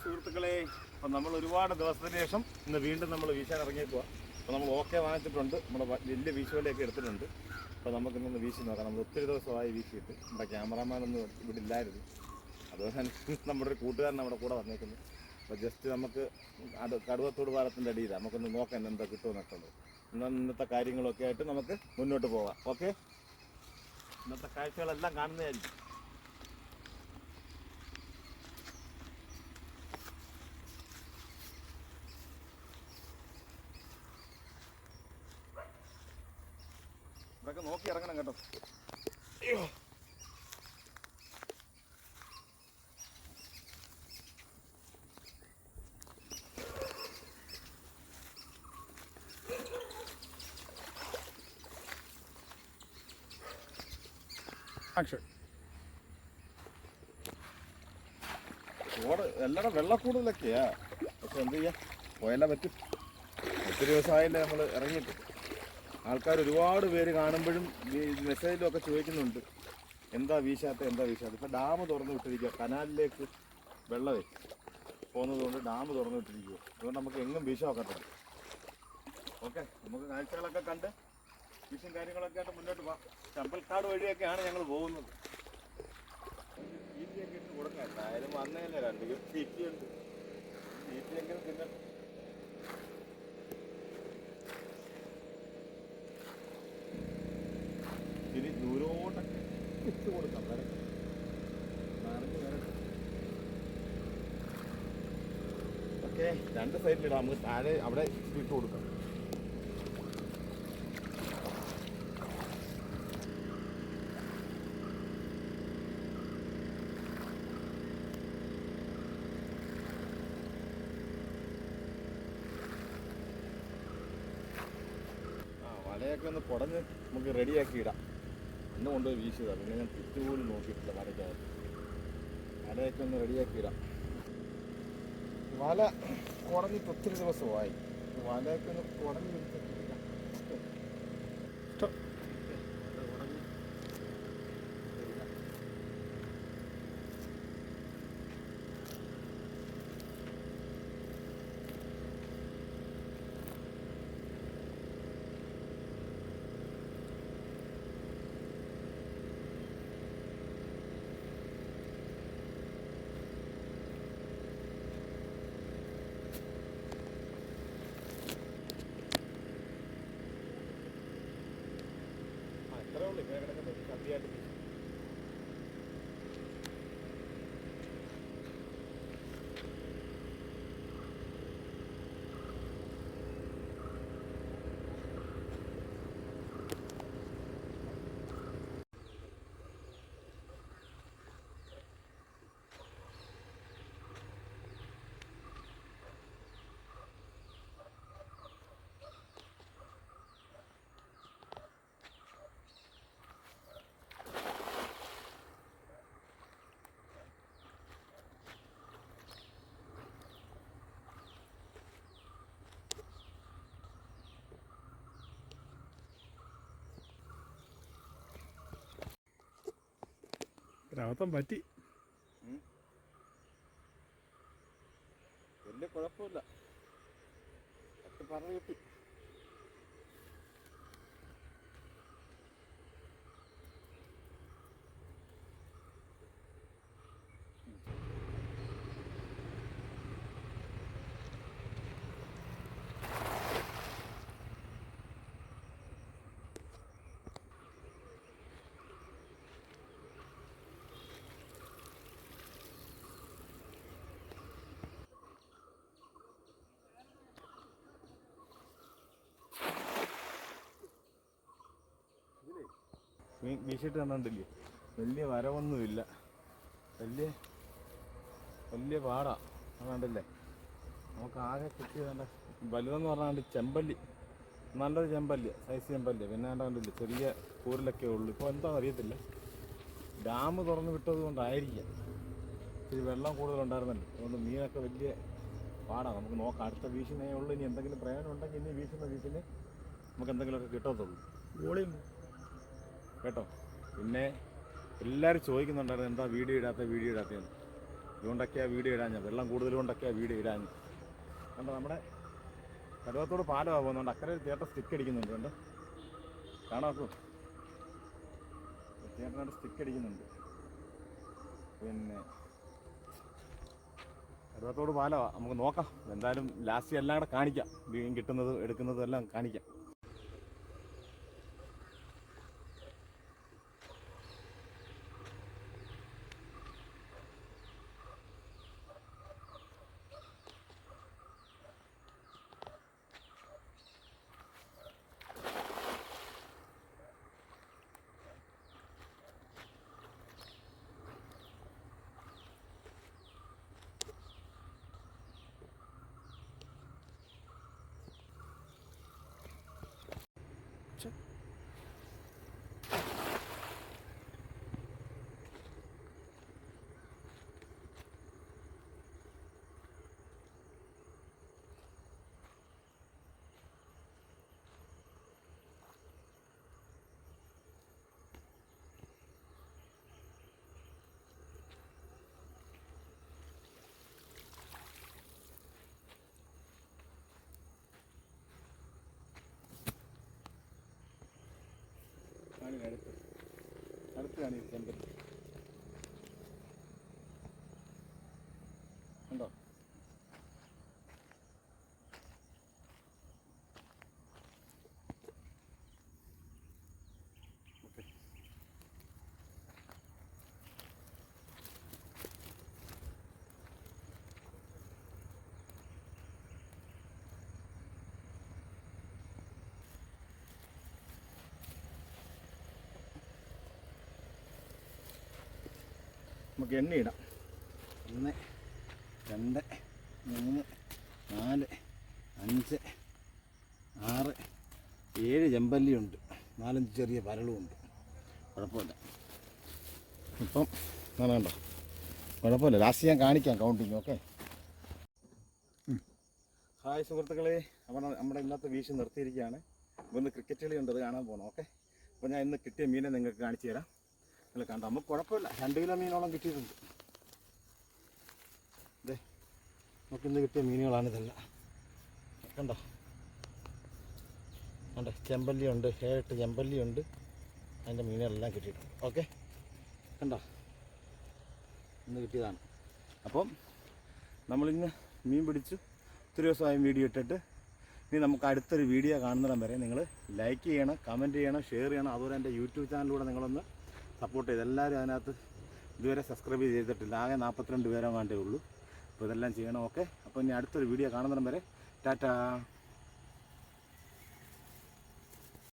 സുഹൃത്തുക്കളെ, അപ്പം നമ്മൾ ഒരുപാട് ദിവസത്തിന് ശേഷം ഇന്ന് വീണ്ടും നമ്മൾ വീശാൻ ഇറങ്ങിയേക്കുക. അപ്പോൾ നമ്മൾ ഓക്കെ വാങ്ങിച്ചിട്ടുണ്ട്, നമ്മുടെ വലിയ വീശുവലയൊക്കെ എടുത്തിട്ടുണ്ട്. അപ്പോൾ നമുക്ക് ഇന്നൊന്ന് വീശി നോക്കാം. നമ്മൾ ഒത്തിരി ദിവസമായി വീശിയിട്ട് നമ്മുടെ ക്യാമറാമാനൊന്നും ഇവിടെ ഇല്ലായിരുന്നു. അതുപോലെ തന്നെ നമ്മുടെ ഒരു കൂട്ടുകാരൻ നമ്മുടെ കൂടെ വന്നേക്കുന്നു. അപ്പോൾ ജസ്റ്റ് നമുക്ക് കടുവത്തോട് പാലത്തിൻ്റെ അടിയിലാണ്, നമുക്കൊന്ന് നോക്കാം എന്താ കിട്ടുമെന്നൊക്കെ ഉള്ളത്. ഇന്നത്തെ കാര്യങ്ങളൊക്കെ ആയിട്ട് നമുക്ക് മുന്നോട്ട് പോകാം. ഓക്കെ, ഇന്നത്തെ കാഴ്ചകളെല്ലാം കാണുന്നതായിരിക്കും. ഇതൊക്കെ നോക്കി ഇറങ്ങണം കേട്ടോ. അയ്യോ, ചോട് എല്ലാവരും വെള്ളക്കൂടുതലൊക്കെയാ. പക്ഷെ എന്ത് ചെയ്യാം, പോയാലേ പറ്റും. ഒത്തിരി ദിവസമായില്ലേ നമ്മൾ ഇറങ്ങിയിട്ട്. ആൾക്കാർ ഒരുപാട് പേര് കാണുമ്പോഴും മെസ്സേജിലും ഒക്കെ ചോദിക്കുന്നുണ്ട്, എന്താ വീശാത്ത. ഇപ്പം ഡാം തുറന്നു വിട്ടിരിക്കുക, കനാലിലേക്ക് വെള്ളമേ പോകുന്നതുകൊണ്ട് ഡാം തുറന്നു വിട്ടിരിക്കുക. അതുകൊണ്ട് നമുക്ക് എങ്ങും വീശ നോക്കത്തില്ല. ഓക്കെ, നമുക്ക് കാഴ്ചകളൊക്കെ കണ്ട് വീശും കാര്യങ്ങളൊക്കെ ആയിട്ട് മുന്നോട്ട് പോകാം. ചമ്പൽക്കാട് വഴിയൊക്കെയാണ് ഞങ്ങൾ പോകുന്നത്. തീറ്റയൊക്കെ ഇട്ട് കൊടുക്കാം. എന്തായാലും വന്നേലേ 2 കിലോ തീറ്റയുണ്ട്. തീറ്റയെങ്കിലും പിന്നെ ഇനി ദൂരോട്ടൊക്കെ ഇട്ട് കൊടുക്കാം. നനഞ്ഞ് വരട്ടെ. ഓക്കെ, 2 സൈഡിലിടാം. നമുക്ക് താഴെ അവിടെ ഇട്ട് കൊടുക്കാം. വലയൊക്കെ ഒന്ന് കുടഞ്ഞ് നമുക്ക് റെഡിയാക്കി ഇടാം. ഇന്ന് കൊണ്ടുപോയി വീശുക. പിന്നെ ഞാൻ ചുറ്റുപോലും നോക്കിയിട്ടില്ല വലയ്ക്കകത്ത്. വലയൊക്കെ ഒന്ന് റെഡിയാക്കി ഇടാം. വല കുടഞ്ഞിട്ട് ഒത്തിരി ദിവസമായി. വലയൊക്കെ ഒന്ന് കുടഞ്ഞ് വിളിച്ചിട്ടില്ല. ഒരവത്തം പറ്റി. വലിയ കുഴപ്പമില്ല, പറഞ്ഞു കിട്ടി. വീശിട്ട് കണ്ടില്ലേ, വലിയ വരവൊന്നുമില്ല. വലിയ പാടാ കണ്ടില്ലേ. നമുക്ക് ആകെ കിട്ടിയതല്ല വലുതെന്ന് പറഞ്ഞാൽ ചെമ്പല്ലി, നല്ലൊരു ചെമ്പല്ലി, സൈസ് ചെമ്പല്ലി. പിന്നെ കണ്ടില്ലേ ചെറിയ കൂരിലൊക്കെ ഉള്ളൂ. ഇപ്പോൾ എന്താണെന്ന് അറിയത്തില്ല, ഡാം തുറന്ന് വിട്ടത് കൊണ്ടായിരിക്കാം. ഇത്തിരി വെള്ളം കൂടുതലുണ്ടായിരുന്നല്ലോ, അതുകൊണ്ട് മീനൊക്കെ വലിയ പാടാണ്. നമുക്ക് നോക്കാം, അടുത്ത വീശിനേ ഉള്ളൂ. ഇനി എന്തെങ്കിലും പ്രയോജനം ഉണ്ടെങ്കിൽ ഇനി വീശുന്ന വീശിന് നമുക്ക് എന്തെങ്കിലുമൊക്കെ കിട്ടത്തുള്ളൂ. വോളിയം കേട്ടോ. പിന്നെ എല്ലാവരും ചോദിക്കുന്നുണ്ടായിരുന്നു എന്താ വീഡിയോ ഇടാത്തതെന്ന്. ഇതുകൊണ്ടൊക്കെയാണ് വീഡിയോ ഇടാൻ, വെള്ളം കൂടുതൽ കൊണ്ടൊക്കെയാണ് വീഡിയോ ഇടാൻ. കണ്ടോ നമ്മുടെ കരുവത്തോട് പാലമാണ് പോകുന്നുണ്ട്. അക്കരെ ഒരു ചേട്ടൻ സ്റ്റിക്ക് അടിക്കുന്നുണ്ട്. കണ്ടോ, കാണാക്കൂ, ചേട്ടനായിട്ട് സ്റ്റിക്ക് അടിക്കുന്നുണ്ട്. പിന്നെ കരുവത്തോട് പാലമാണ്, നമുക്ക് നോക്കാം. എന്തായാലും ലാസ്റ്റ് എല്ലാം കൂടെ കാണിക്കാം, മീൻ കിട്ടുന്നതും എടുക്കുന്നതും എല്ലാം കാണിക്കാം. അടുത്താണ് ഈ ചെമ്പല്ലി. ഉണ്ടോ? ഓക്കെ, നമുക്ക് എണ്ണയിടാം. 1 2 3 4 5 6 7 ചെമ്പല്ലിയുണ്ട്, 4-5 ചെറിയ പരളുമുണ്ട്. കുഴപ്പമില്ല. ഇപ്പം അങ്ങനെ കണ്ടോ, കുഴപ്പമില്ല. ലാസ്റ്റ് ഞാൻ കാണിക്കാം കൗണ്ടിങ്. ഓക്കെ. ഹായ് സുഹൃത്തുക്കളെ, അപ്പോൾ നമ്മുടെ ഇന്നത്തെ വീശ് നിർത്തിയിരിക്കുകയാണ്. ഇന്ന് ക്രിക്കറ്റ് കളി ഉണ്ട്, അത് കാണാൻ പോകണം. ഓക്കെ. അപ്പോൾ ഞാൻ ഇന്ന് കിട്ടിയ മീനെ നിങ്ങൾക്ക് കാണിച്ചു തരാം. നിങ്ങൾ കണ്ടോ, നമുക്ക് കുഴപ്പമില്ല, 2 കിലോ മീനോളം കിട്ടിയിട്ടുണ്ട്. അതെ, നമുക്കിന്ന് കിട്ടിയ മീനുകളാണ് ഇതെല്ലാം. കണ്ടോ, കണ്ടോ, ചെമ്പല്ലിയുണ്ട്, 7-8 ചെമ്പല്ലിയുണ്ട്, അതിൻ്റെ മീനുകളെല്ലാം കിട്ടിയിട്ടുണ്ട്. ഓക്കെ, കണ്ടോ, ഇന്ന് കിട്ടിയതാണ്. അപ്പം നമ്മളിന്ന് മീൻ പിടിച്ചു, ഒത്തിരി ദിവസമായി വീഡിയോ ഇട്ടിട്ട്. ഇനി നമുക്ക് അടുത്തൊരു വീഡിയോ കാണുന്നിടം വരെ നിങ്ങൾ ലൈക്ക് ചെയ്യണം, കമൻറ്റ് ചെയ്യണം, ഷെയർ ചെയ്യണം. അതുപോലെ എൻ്റെ യൂട്യൂബ് ചാനലിലൂടെ നിങ്ങളൊന്ന് സപ്പോർട്ട് ചെയ്ത്. എല്ലാവരും അതിനകത്ത് ഇതുവരെ സബ്സ്ക്രൈബ് ചെയ്തിട്ടില്ല, ആകെ 42 പേരോ വേണ്ടേ ഉള്ളൂ. അപ്പോൾ ഇതെല്ലാം ചെയ്യണം. ഓക്കെ. അപ്പോൾ ഇനി അടുത്തൊരു വീഡിയോ കാണുന്നിടം വരെ ടാറ്റാ.